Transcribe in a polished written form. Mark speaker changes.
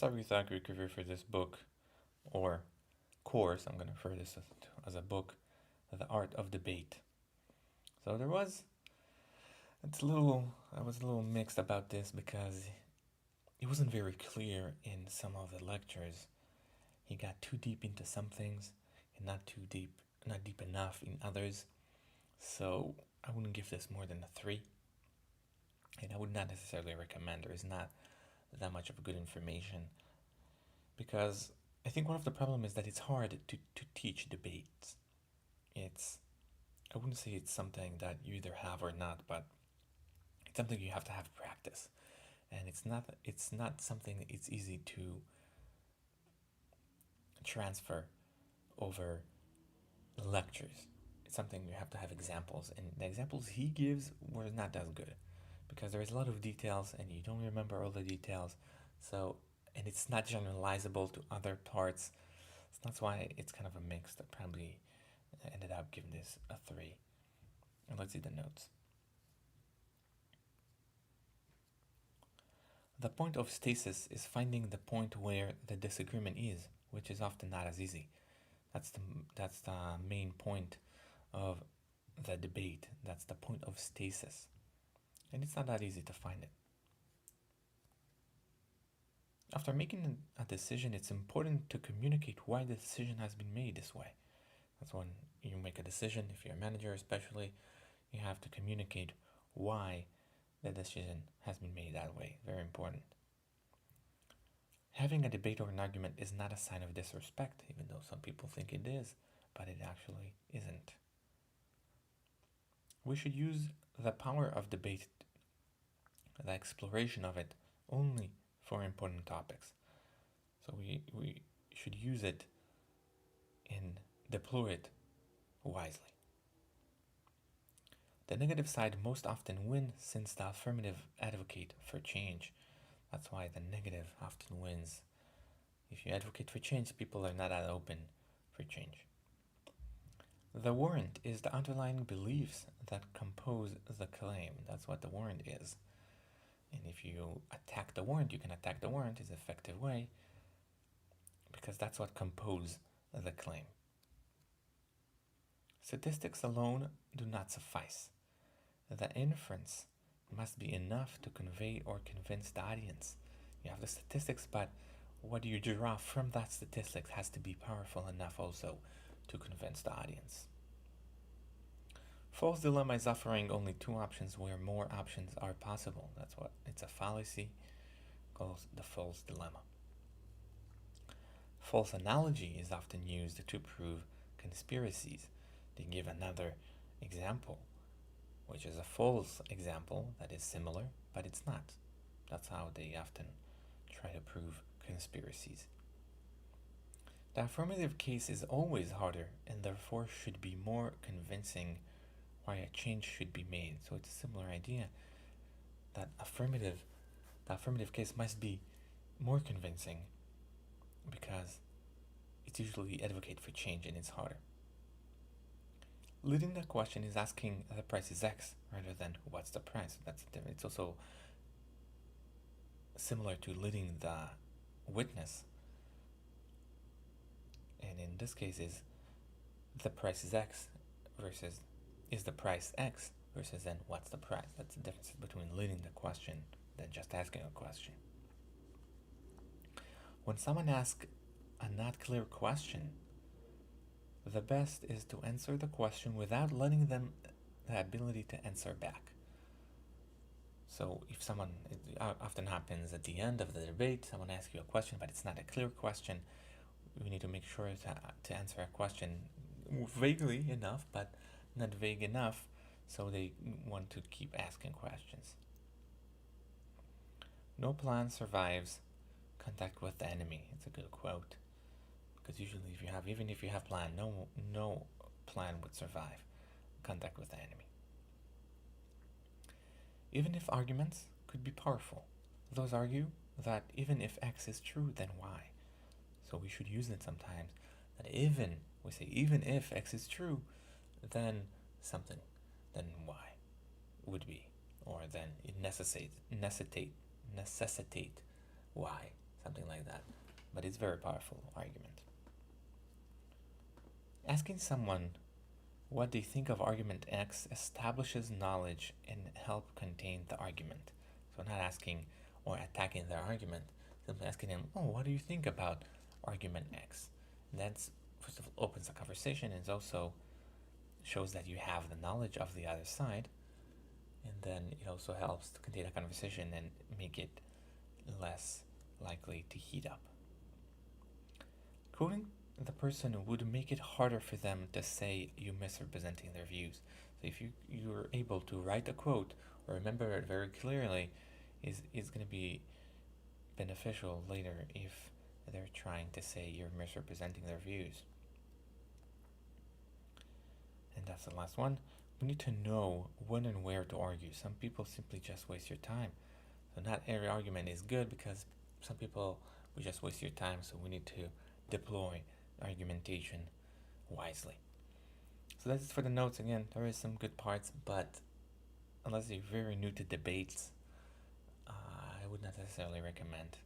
Speaker 1: start with a quick review for this book or course. I'm going to refer this as a book, The Art of Debate. So I was a little mixed about this because it wasn't very clear in some of the lectures. He got too deep into some things and not deep enough in others. So I wouldn't give this more than a 3. And I would not necessarily recommend. There is not that much of good information because I think one of the problem is that it's hard to teach debates. I wouldn't say it's something that you either have or not, but it's something you have to have practice. And it's not something it's easy to transfer over lectures. It's something you have to have examples, and the examples he gives were not as good because there's a lot of details and you don't remember all the details. So, and it's not generalizable to other parts. So that's why it's kind of a mix. I probably ended up giving this a 3. And let's see the notes. The point of stasis is finding the point where the disagreement is, which is often not as easy. That's the main point of the debate. That's the point of stasis. And it's not that easy to find it. After making a decision, it's important to communicate why the decision has been made this way. That's when you make a decision, if you're a manager especially, you have to communicate why the decision has been made that way. Very important. Having a debate or an argument is not a sign of disrespect, even though some people think it is, but it actually isn't. We should use the power of debate, the exploration of it, only for important topics. So we should use it and deploy it wisely. The negative side most often wins since the affirmative advocate for change. That's why the negative often wins. If you advocate for change, people are not that open for change. The warrant is the underlying beliefs that compose the claim. That's what the warrant is. And if you attack the warrant, you can attack the warrant in an effective way because that's what composes the claim. Statistics alone do not suffice. The inference must be enough to convey or convince the audience. You have the statistics, but what you draw from that statistics has to be powerful enough also to convince the audience. False dilemma is offering only 2 options where more options are possible. That's what it's a fallacy called the false dilemma. False analogy is often used to prove conspiracies. They give another example, which is a false example that is similar, but it's not. That's how they often try to prove conspiracies. The affirmative case is always harder and therefore should be more convincing why a change should be made. So it's a similar idea that the affirmative case must be more convincing because it's usually advocate for change and it's harder. Leading the question is asking the price is X rather than what's the price. It's also similar to leading the witness. And in this case is the price is X versus is the price X versus then what's the price. That's the difference between leading the question than just asking a question. When someone asks a not clear question, the best is to answer the question without letting them the ability to answer back. So if someone, it often happens at the end of the debate, someone asks you a question, but it's not a clear question, we need to make sure to answer a question vaguely enough, but not vague enough, so they want to keep asking questions. No plan survives contact with the enemy. It's a good quote. Because usually even if you have plan, no plan would survive contact with the enemy. Even if arguments could be powerful, those argue that even if X is true, then Y. So we should use it sometimes that even if X is true, then something, then Y would be, or then it necessitate Y, something like that. but it's a very powerful argument. Asking someone what they think of argument X establishes knowledge and help contain the argument. So not asking or attacking their argument, simply asking them, oh, what do you think about argument X? And that's, first of all, opens a conversation and also shows that you have the knowledge of the other side. And then it also helps to contain a conversation and make it less likely to heat up. Quoting the person would make it harder for them to say you misrepresenting their views. So if you're able to write a quote or remember it very clearly, is going to be beneficial later if they're trying to say you're misrepresenting their views. And that's the last one. We need to know when and where to argue. Some people simply just waste your time. So not every argument is good because some people will just waste your time. So we need to deploy argumentation wisely. So that's it for the notes. Again, there is some good parts, but unless you're very new to debates, I would not necessarily recommend